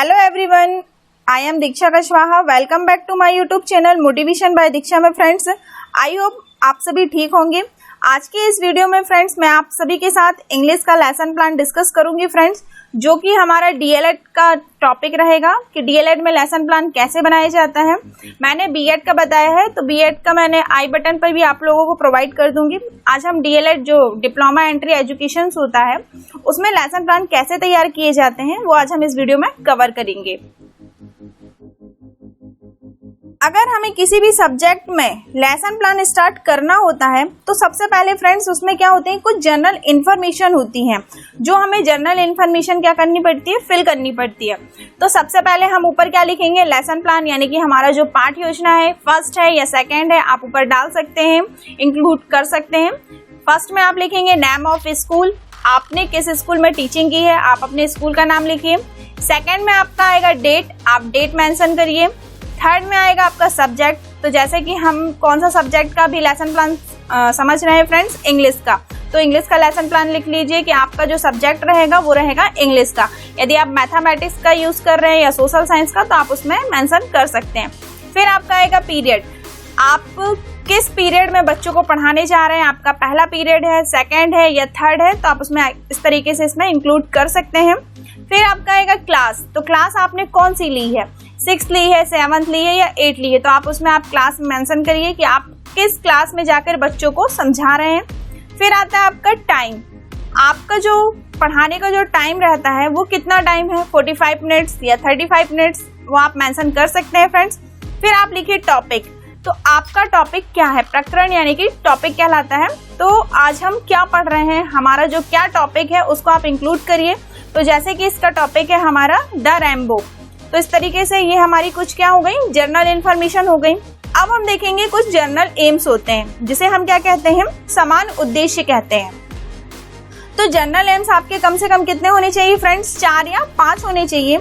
Hello everyone, I am Diksha Kushwaha. Welcome back to my YouTube channel motivation by Diksha में। Friends, I hope आप सभी ठीक होंगे। आज की इस वीडियो में फ्रेंड्स मैं आप सभी के साथ इंग्लिश का लेसन प्लान डिस्कस करूंगी फ्रेंड्स, जो कि हमारा डीएलएड का टॉपिक रहेगा कि डीएलएड में लेसन प्लान कैसे बनाया जाता है। मैंने बीएड का बताया है, तो बीएड का मैंने आई बटन पर भी आप लोगों को प्रोवाइड कर दूंगी। आज हम डीएलएड जो डिप्लोमा एंट्री एजुकेशन होता है उसमें लेसन प्लान कैसे तैयार किए जाते हैं वो आज हम इस वीडियो में कवर करेंगे। अगर हमें किसी भी सब्जेक्ट में लेसन प्लान स्टार्ट करना होता है तो सबसे पहले फ्रेंड्स उसमें क्या होते हैं, कुछ जनरल इन्फॉर्मेशन होती हैं जो हमें जनरल इन्फॉर्मेशन क्या करनी पड़ती है, फिल करनी पड़ती है। तो सबसे पहले हम ऊपर क्या लिखेंगे, लेसन प्लान, यानी कि हमारा जो पाठ योजना है, फर्स्ट है या सेकेंड है, आप ऊपर डाल सकते हैं, इंक्लूड कर सकते हैं। फर्स्ट में आप लिखेंगे नेम ऑफ स्कूल, आपने किस स्कूल में टीचिंग की है, आप अपने स्कूल का नाम लिखिए। सेकेंड में आपका आएगा डेट, आप डेट मेंशन करिए। थर्ड में आएगा आपका सब्जेक्ट, तो जैसे कि हम कौन सा सब्जेक्ट का भी लेसन प्लान समझ रहे हैं फ्रेंड्स, इंग्लिश का, तो इंग्लिश का लेसन प्लान लिख लीजिए कि आपका जो सब्जेक्ट रहेगा वो रहेगा इंग्लिश का। यदि आप मैथमेटिक्स का यूज कर रहे हैं या सोशल साइंस का तो आप उसमें मेंशन कर सकते हैं। फिर आपका आएगा पीरियड, आप किस पीरियड में बच्चों को पढ़ाने जा रहे हैं, आपका पहला पीरियड है, सेकेंड है या थर्ड है, तो आप उसमें इस तरीके से इसमें इंक्लूड कर सकते हैं। फिर आपका आएगा क्लास, तो क्लास आपने कौन सी ली है, 6th ली है, 7th ली है या 8th ली है, तो आप उसमें आप क्लास मेंशन करिए कि आप किस क्लास में जाकर बच्चों को समझा रहे हैं। फिर आता है आपका टाइम, आपका जो पढ़ाने का जो टाइम रहता है वो कितना टाइम है, 45 मिनट्स या 35 मिनट्स, वो आप मेंशन कर सकते हैं फ्रेंड्स। फिर आप लिखिए टॉपिक, तो आपका टॉपिक क्या है, प्रकरण यानी कि टॉपिक कहलाता है। तो आज हम क्या पढ़ रहे हैं, हमारा जो क्या टॉपिक है उसको आप इंक्लूड करिए। तो जैसे कि इसका टॉपिक है हमारा द रैम्बो, तो इस तरीके से ये हमारी कुछ क्या हो गई, जनरल इन्फॉर्मेशन हो गई। अब हम देखेंगे कुछ जनरल एम्स होते हैं जिसे हम क्या कहते हैं, समान उद्देश्य कहते हैं। तो जनरल एम्स आपके कम से कम कितने होने चाहिए फ्रेंड्स, 4 या 5 होने चाहिए।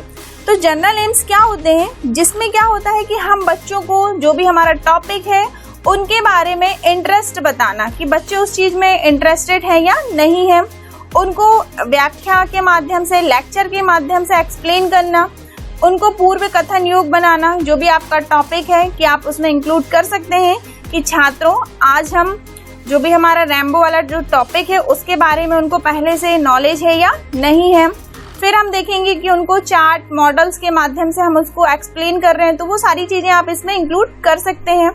तो जनरल एम्स क्या होते हैं, जिसमें क्या होता है कि हम बच्चों को जो भी हमारा टॉपिक है उनके बारे में इंटरेस्ट बताना कि बच्चे उस चीज में इंटरेस्टेड है या नहीं है, उनको व्याख्या के माध्यम से, लेक्चर के माध्यम से एक्सप्लेन करना, उनको पूर्व कथन योग बनाना। जो भी आपका टॉपिक है कि आप उसमें इंक्लूड कर सकते हैं कि छात्रों आज हम जो भी हमारा रैम्बो वाला जो टॉपिक है उसके बारे में उनको पहले से नॉलेज है या नहीं है। फिर हम देखेंगे कि उनको चार्ट मॉडल्स के माध्यम से हम उसको एक्सप्लेन कर रहे हैं, तो वो सारी चीजें आप इसमें इंक्लूड कर सकते हैं।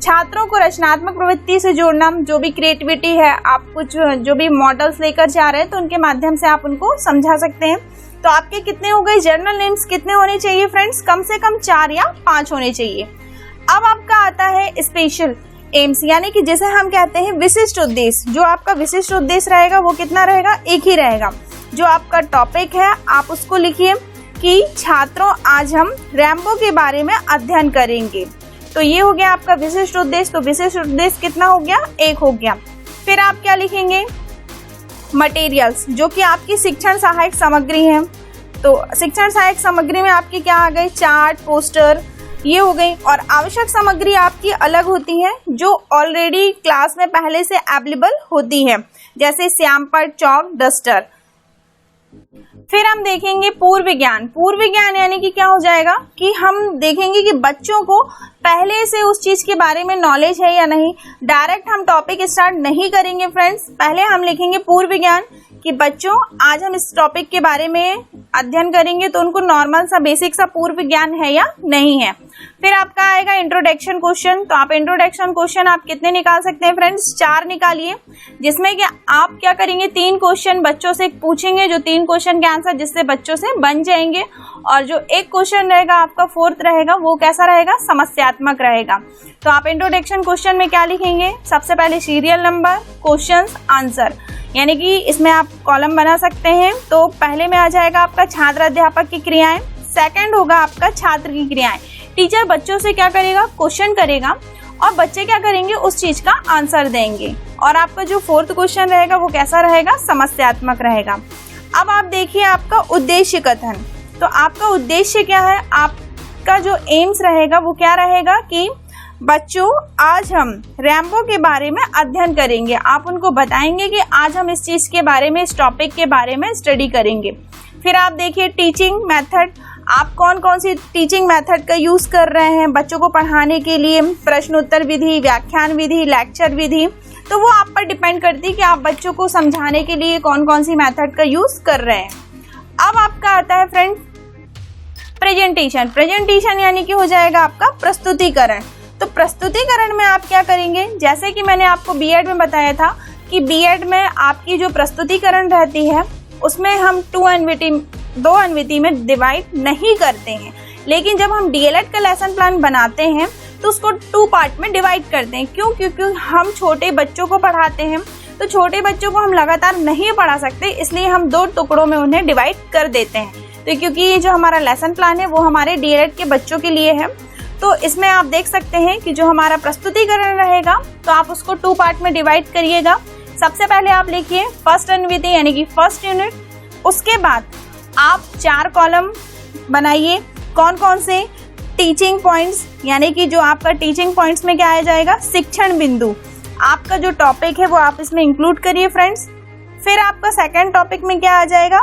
छात्रों को रचनात्मक प्रवृत्ति से जोड़ना, जो भी क्रिएटिविटी है, आप कुछ जो भी मॉडल्स लेकर जा रहे हैं तो उनके माध्यम से आप उनको समझा सकते हैं। तो आपके कितने हो गए जनरल नेम्स, कितने होने चाहिए फ्रेंड्स, कम से कम 4 या 5 होने चाहिए। अब आपका आता है स्पेशल एम्स, यानी कि जिसे हम कहते हैं विशिष्ट उद्देश्य। जो आपका विशिष्ट उद्देश्य रहेगा वो कितना रहेगा, एक ही रहेगा। जो आपका टॉपिक है आप उसको लिखिए कि छात्रों आज हम रैम्बो के बारे में अध्ययन करेंगे। तो ये हो गया आपका विशिष्ट उद्देश्य। तो विशिष्ट उद्देश्य कितना हो गया, 1 हो गया। फिर आप क्या लिखेंगे, मटेरियल्स, जो कि आपकी शिक्षण सहायक सामग्री है। तो शिक्षण सहायक सामग्री में आपकी क्या आ गई, चार्ट, पोस्टर, ये हो गई। और आवश्यक सामग्री आपकी अलग होती है जो ऑलरेडी क्लास में पहले से अवेलेबल होती है, जैसे श्यामपट्ट, चौक, डस्टर। फिर हम देखेंगे पूर्व ज्ञान। पूर्व ज्ञान यानी कि क्या हो जाएगा कि हम देखेंगे कि बच्चों को पहले से उस चीज के बारे में नॉलेज है या नहीं। डायरेक्ट हम टॉपिक स्टार्ट नहीं करेंगे फ्रेंड्स, पहले हम लिखेंगे पूर्व ज्ञान कि बच्चों आज हम इस टॉपिक के बारे में अध्ययन करेंगे, तो उनको नॉर्मल सा बेसिक सा पूर्व ज्ञान है या नहीं है। फिर आपका आएगा इंट्रोडक्शन क्वेश्चन, तो आप इंट्रोडक्शन क्वेश्चन आप कितने निकाल सकते हैं फ्रेंड्स, 4 निकालिए, जिसमें कि आप क्या करेंगे, 3 क्वेश्चन बच्चों से पूछेंगे, जो 3 क्वेश्चन के आंसर जिससे बच्चों से बन जाएंगे। और जो एक क्वेश्चन रहेगा आपका 4th रहेगा वो कैसा रहेगा, समस्यात्मक रहेगा। तो आप इंट्रोडक्शन क्वेश्चन में क्या लिखेंगे, सबसे पहले सीरियल नंबर, क्वेश्चंस, आंसर, यानी कि इसमें आप कॉलम बना सकते हैं। तो पहले में आ जाएगा आपका छात्र अध्यापक की क्रियाएं, सेकंड होगा आपका छात्र की क्रियाएं। टीचर बच्चों से क्या करेगा, क्वेश्चन करेगा और बच्चे क्या करेंगे, उस चीज का आंसर देंगे। और आपका जो 4th क्वेश्चन रहेगा वो कैसा रहेगा, समस्यात्मक रहेगा। अब आप देखिए आपका उद्देश्य कथन, तो आपका उद्देश्य क्या है, आपका जो एम्स रहेगा वो क्या रहेगा कि बच्चों आज हम रैम्बो के बारे में अध्ययन करेंगे। आप उनको बताएंगे कि आज हम इस चीज के बारे में, इस टॉपिक के बारे में स्टडी करेंगे। फिर आप देखिए टीचिंग मेथड, आप कौन कौन सी टीचिंग मेथड का यूज़ कर रहे हैं बच्चों को पढ़ाने के लिए, प्रश्नोत्तर विधि, व्याख्यान विधि, लेक्चर विधि, तो वो आप पर डिपेंड करती है कि आप बच्चों को समझाने के लिए कौन कौन सी मेथड का यूज़ कर रहे हैं। अब आपका आता है फ्रेंड्स प्रेजेंटेशन। प्रेजेंटेशन यानी कि हो जाएगा आपका प्रस्तुतिकरण। तो प्रस्तुतिकरण में आप क्या करेंगे, जैसे कि मैंने आपको बीएड में बताया था कि बीएड में आपकी जो प्रस्तुतिकरण रहती है उसमें हम दो अन्विति में डिवाइड नहीं करते हैं, लेकिन जब हम डीएलएड का लेसन प्लान बनाते हैं तो उसको 2 पार्ट में डिवाइड करते हैं। क्यों? क्योंकि हम छोटे बच्चों को पढ़ाते हैं, तो छोटे बच्चों को हम लगातार नहीं पढ़ा सकते, इसलिए हम 2 टुकड़ों में उन्हें डिवाइड कर देते हैं। तो क्योंकि ये जो हमारा लेसन प्लान है वो हमारे डीएलएड के बच्चों के लिए है, तो इसमें आप देख सकते हैं कि जो हमारा प्रस्तुतिकरण रहेगा तो आप उसको 2 पार्ट में डिवाइड करिएगा। सबसे पहले आप लिखिए फर्स्ट अन्विति यानी कि फर्स्ट यूनिट। उसके बाद आप 4 कॉलम बनाइए। कौन कौन से? टीचिंग पॉइंट्स, यानी कि जो आपका टीचिंग पॉइंट्स में क्या आ जाएगा, शिक्षण बिंदु। आपका जो टॉपिक है वो आप इसमें इंक्लूड करिए फ्रेंड्स। फिर आपका सेकंड टॉपिक में क्या आ जाएगा,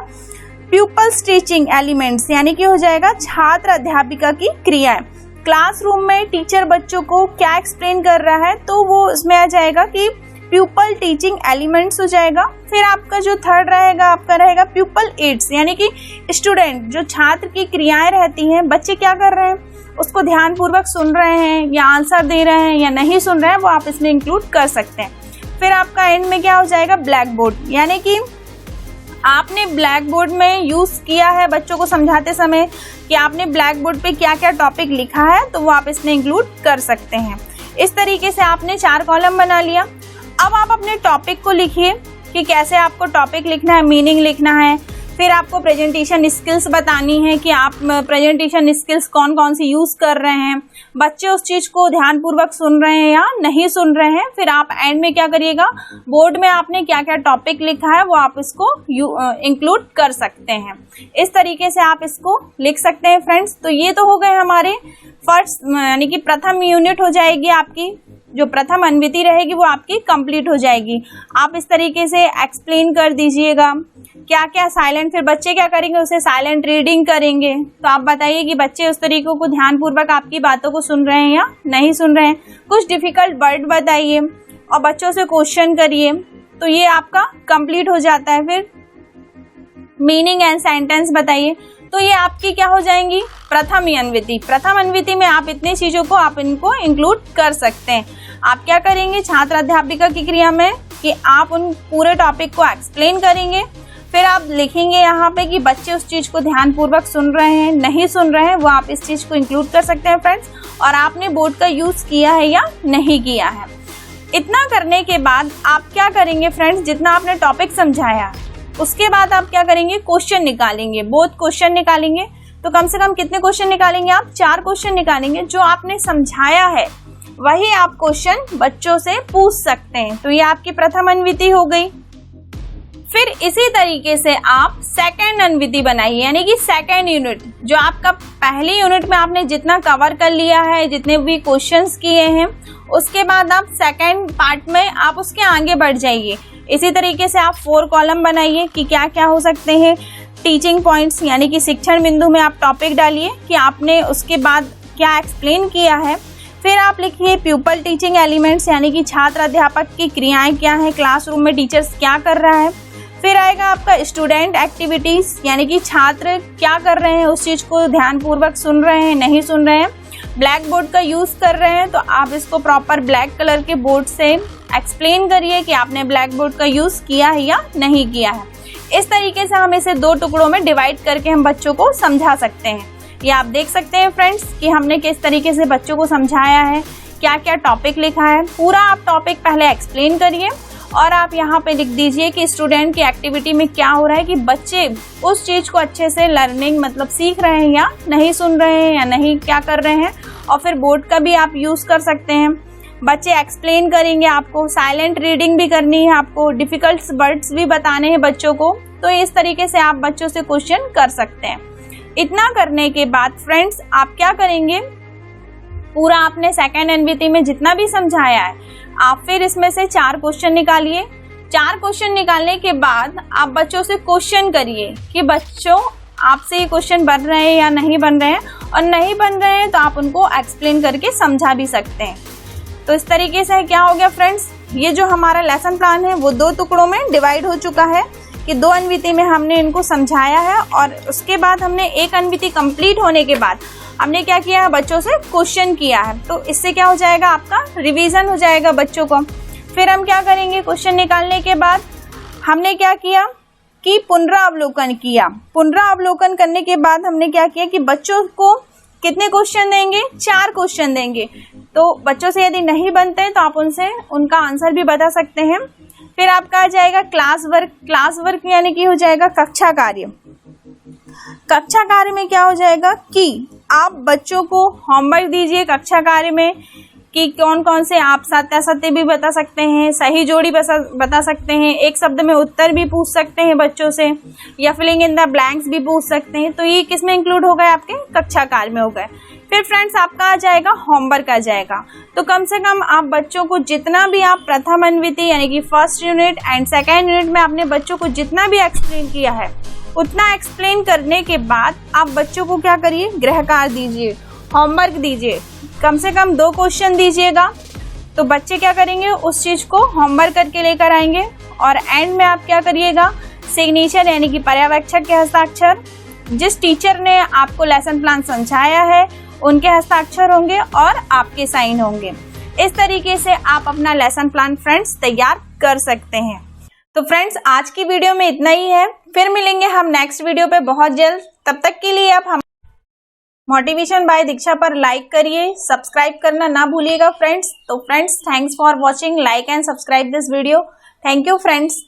प्यूपल्स टीचिंग एलिमेंट्स, यानी कि हो जाएगा छात्र अध्यापिका की क्रियाएं। क्लासरूम में टीचर बच्चों को क्या एक्सप्लेन कर रहा है तो वो इसमें आ जाएगा कि प्यूपल टीचिंग एलिमेंट्स हो जाएगा। फिर आपका जो थर्ड रहेगा आपका रहेगा प्यूपल एड्स, यानी कि स्टूडेंट, जो छात्र की क्रियाएं रहती हैं, बच्चे क्या कर रहे हैं उसको ध्यानपूर्वक सुन रहे हैं या आंसर दे रहे हैं या नहीं सुन रहे हैं, वो आप इसमें इंक्लूड कर सकते हैं। फिर आपका एंड में क्या हो जाएगा, ब्लैक बोर्ड, यानी कि आपने ब्लैक बोर्ड में यूज़ किया है बच्चों को समझाते समय कि आपने ब्लैक बोर्ड पे क्या क्या टॉपिक लिखा है, तो वो आप इसमें इंक्लूड कर सकते हैं। इस तरीके से आपने 4 कॉलम बना लिया। अब आप अपने टॉपिक को लिखिए कि कैसे आपको टॉपिक लिखना है, मीनिंग लिखना है। फिर आपको प्रेजेंटेशन स्किल्स बतानी है कि आप प्रेजेंटेशन स्किल्स कौन कौन सी यूज़ कर रहे हैं, बच्चे उस चीज़ को ध्यानपूर्वक सुन रहे हैं या नहीं सुन रहे हैं। फिर आप एंड में क्या करिएगा, बोर्ड में आपने क्या क्या टॉपिक लिखा है वो आप इसको इंक्लूड कर सकते हैं। इस तरीके से आप इसको लिख सकते हैं फ्रेंड्स। तो ये तो हो गए हमारे फर्स्ट, यानी कि प्रथम यूनिट हो जाएगी आपकी, जो प्रथम अन्विति रहेगी वो आपकी कंप्लीट हो जाएगी। आप इस तरीके से एक्सप्लेन कर दीजिएगा क्या क्या साइलेंट, फिर बच्चे क्या करेंगे, उसे साइलेंट रीडिंग करेंगे। तो आप बताइए कि बच्चे उस तरीकों को ध्यानपूर्वक आपकी बातों को सुन रहे हैं या नहीं सुन रहे हैं। कुछ डिफिकल्ट वर्ड बताइए और बच्चों से क्वेश्चन करिए, तो ये आपका कंप्लीट हो जाता है। फिर मीनिंग एंड सेंटेंस बताइए, तो ये आपकी क्या हो जाएंगी, प्रथम अन्विति। प्रथम अन्विति में आप इतनी चीज़ों को आप इनको इंक्लूड कर सकते हैं। आप क्या करेंगे छात्र अध्यापिका की क्रिया में कि आप उन पूरे टॉपिक को एक्सप्लेन करेंगे। फिर आप लिखेंगे यहाँ पे कि बच्चे उस चीज़ को ध्यानपूर्वक सुन रहे हैं नहीं सुन रहे हैं, वो आप इस चीज़ को इंक्लूड कर सकते हैं फ्रेंड्स। और आपने बोर्ड का यूज़ किया है या नहीं किया है। इतना करने के बाद आप क्या करेंगे फ्रेंड्स, जितना आपने टॉपिक समझाया उसके बाद आप क्या करेंगे, क्वेश्चन निकालेंगे, बोथ क्वेश्चन निकालेंगे। तो कम से कम कितने क्वेश्चन निकालेंगे आप, 4 क्वेश्चन निकालेंगे। जो आपने समझाया है वही आप क्वेश्चन बच्चों से पूछ सकते हैं। तो ये आपकी प्रथम अन्विति हो गई। फिर इसी तरीके से आप सेकंड अन्विति बनाइए, यानी कि सेकंड यूनिट। जो आपका पहली यूनिट में आपने जितना कवर कर लिया है, जितने भी क्वेश्चंस किए हैं, उसके बाद आप सेकंड पार्ट में आप उसके आगे बढ़ जाइए। इसी तरीके से आप 4 कॉलम बनाइए कि क्या क्या हो सकते हैं। टीचिंग पॉइंट्स, यानी कि शिक्षण बिंदु में आप टॉपिक डालिए कि आपने उसके बाद क्या एक्सप्लेन किया है। फिर आप लिखिए प्यूपल टीचिंग एलिमेंट्स, यानी कि छात्र अध्यापक की क्रियाएं क्या है, क्लासरूम में टीचर्स क्या कर रहा है। फिर आएगा आपका स्टूडेंट एक्टिविटीज़, यानी कि छात्र क्या कर रहे हैं, उस चीज़ को ध्यानपूर्वक सुन रहे हैं नहीं सुन रहे हैं। ब्लैक बोर्ड का यूज़ कर रहे हैं तो आप इसको प्रॉपर ब्लैक कलर के बोर्ड से एक्सप्लेन करिए कि आपने ब्लैक बोर्ड का यूज़ किया है या नहीं किया है। इस तरीके से हम इसे 2 टुकड़ों में डिवाइड करके हम बच्चों को समझा सकते हैं। ये आप देख सकते हैं फ्रेंड्स कि हमने किस तरीके से बच्चों को समझाया है, क्या क्या टॉपिक लिखा है। पूरा आप टॉपिक पहले एक्सप्लेन करिए और आप यहाँ पे लिख दीजिए कि स्टूडेंट की एक्टिविटी में क्या हो रहा है, कि बच्चे उस चीज़ को अच्छे से लर्निंग मतलब सीख रहे हैं या नहीं सुन रहे हैं या नहीं क्या कर रहे हैं। और फिर बोर्ड का भी आप यूज़ कर सकते हैं। बच्चे एक्सप्लेन करेंगे, आपको साइलेंट रीडिंग भी करनी है, आपको डिफ़िकल्ट वर्ड्स भी बताने हैं बच्चों को। तो इस तरीके से आप बच्चों से क्वेश्चन कर सकते हैं। इतना करने के बाद फ्रेंड्स आप क्या करेंगे, पूरा आपने सेकेंड एनवीटी में जितना भी समझाया है आप फिर इसमें से 4 क्वेश्चन निकालिए। 4 क्वेश्चन निकालने के बाद आप बच्चों से क्वेश्चन करिए कि बच्चों आपसे ये क्वेश्चन बन रहे हैं या नहीं बन रहे हैं, और नहीं बन रहे हैं तो आप उनको एक्सप्लेन करके समझा भी सकते हैं। तो इस तरीके से क्या हो गया फ्रेंड्स, ये जो हमारा लेसन प्लान है वो 2 टुकड़ों में डिवाइड हो चुका है कि 2 अन्विति में हमने इनको समझाया है, और उसके बाद हमने 1 अन्विति कंप्लीट होने के बाद हमने क्या किया है, बच्चों से क्वेश्चन किया है। तो इससे क्या हो जाएगा, आपका रिवीजन हो जाएगा बच्चों को। फिर हम क्या करेंगे, क्वेश्चन निकालने के बाद हमने क्या किया कि पुनरावलोकन किया। पुनरावलोकन करने के बाद हमने क्या किया कि बच्चों को कितने क्वेश्चन देंगे, 4 क्वेश्चन देंगे। तो बच्चों से यदि नहीं बनते हैं तो आप उनसे उनका आंसर भी बता सकते हैं। फिर आपका आ जाएगा क्लास वर्क। क्लास वर्क यानी कि हो जाएगा कक्षा कार्य। कक्षा कार्य में क्या हो जाएगा कि आप बच्चों को होमवर्क दीजिए कक्षा कार्य में कि कौन कौन से आप सत्यासत्य भी बता सकते हैं, सही जोड़ी बता सकते हैं, एक शब्द में उत्तर भी पूछ सकते हैं बच्चों से, या फिलिंग इन द ब्लैंक्स भी पूछ सकते हैं। तो ये किस में इंक्लूड हो गए, आपके कक्षा कार्य में हो गए। फिर फ्रेंड्स आपका आ जाएगा होमवर्क आ जाएगा। तो कम से कम आप बच्चों को जितना भी आप प्रथम अन्विति यानी कि first unit and second unit में आपने बच्चों को जितना भी एक्सप्लेन किया है, उतना एक्सप्लेन करने के बाद आप बच्चों को क्या करिए, गृह कार्य दीजिए, होमवर्क दीजिए, कम से कम 2 क्वेश्चन दीजिएगा। तो बच्चे क्या करेंगे, उस चीज को होमवर्क करके लेकर आएंगे, और एंड में आप क्या करिएगा, सिग्नेचर यानी कि पर्यवेक्षक के हस्ताक्षर, जिस टीचर ने आपको लेसन प्लान समझाया है उनके हस्ताक्षर होंगे और आपके साइन होंगे। इस तरीके से आप अपना लेसन प्लान फ्रेंड्स तैयार कर सकते हैं। तो फ्रेंड्स आज की वीडियो में इतना ही है, फिर मिलेंगे हम नेक्स्ट वीडियो पे बहुत जल्द। तब तक के लिए आप हम मोटिवेशन बाय दीक्षा पर लाइक करिए, सब्सक्राइब करना ना भूलिएगा फ्रेंड्स। तो friends thanks for watching, like and subscribe this video. Thank you friends.